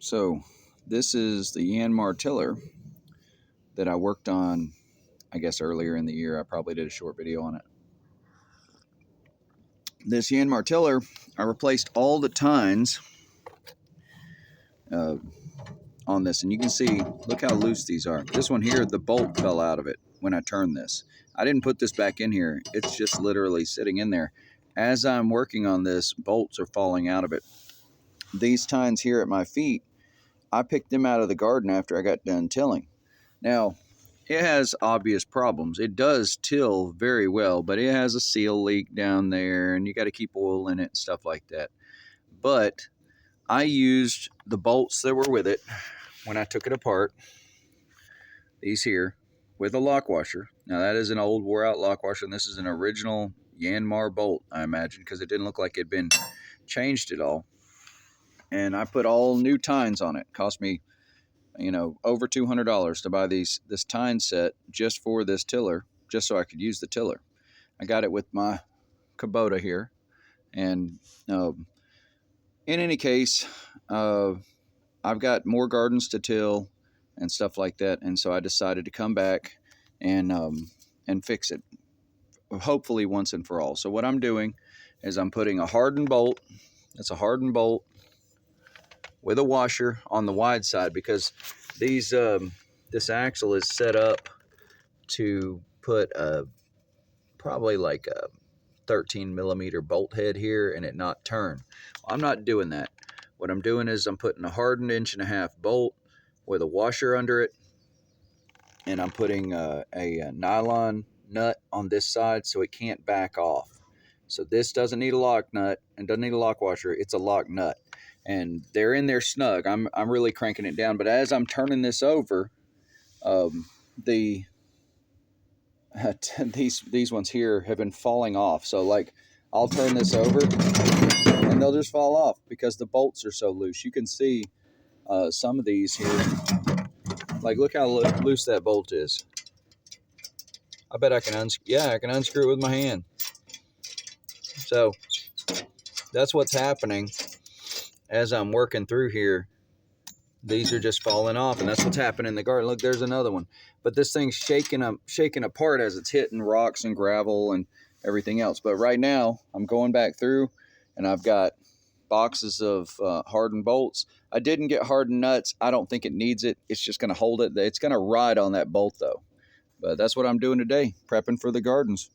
So this is the Yanmar tiller that I worked on, I guess earlier in the year. I probably did a short video on it. This Yanmar tiller, I replaced all the tines uh, on this, and you can see, look how loose these are. This one here, the bolt fell out of it when I turned this. I didn't put this back in here. It's just literally sitting in there. As I'm working on this, bolts are falling out of it. These tines here at my feet, I picked them out of the garden after I got done tilling. Now, it has obvious problems. It does till very well, but it has a seal leak down there, and you got to keep oil in it and stuff like that. But I used the bolts that were with it when I took it apart, these here, with a lock washer. Now, that is an old wore-out lock washer, and this is an original Yanmar bolt, I imagine, because it didn't look like it had been changed at all. And I put all new tines on it. It cost me, over $200 to buy this tine set just for this tiller, just so I could use the tiller. I got it with my Kubota here. And in any case, I've got more gardens to till and stuff like that. And so I decided to come back and fix it, hopefully once and for all. So what I'm doing is I'm putting a hardened bolt. That's a hardened bolt with a washer on the wide side, because these this axle is set up to put probably like a 13 millimeter bolt head here and it not turn. I'm not doing that. What I'm doing is I'm putting a hardened 1.5-inch bolt with a washer under it, and I'm putting a nylon nut on this side so it can't back off. So this doesn't need a lock nut and doesn't need a lock washer. It's a lock nut. And they're in there snug. I'm really cranking it down. But as I'm turning this over, these ones here have been falling off. So like, I'll turn this over and they'll just fall off because the bolts are so loose. You can see some of these here. Like, look how loose that bolt is. I bet I can unscrew it with my hand. So that's what's happening as I'm working through here. These are just falling off, and that's what's happening in the garden. Look, there's another one. But this thing's shaking apart as it's hitting rocks and gravel and everything else. But right now, I'm going back through, and I've got boxes of hardened bolts. I didn't get hardened nuts. I don't think it needs it. It's just going to hold it. It's going to ride on that bolt, though. But that's what I'm doing today, prepping for the gardens.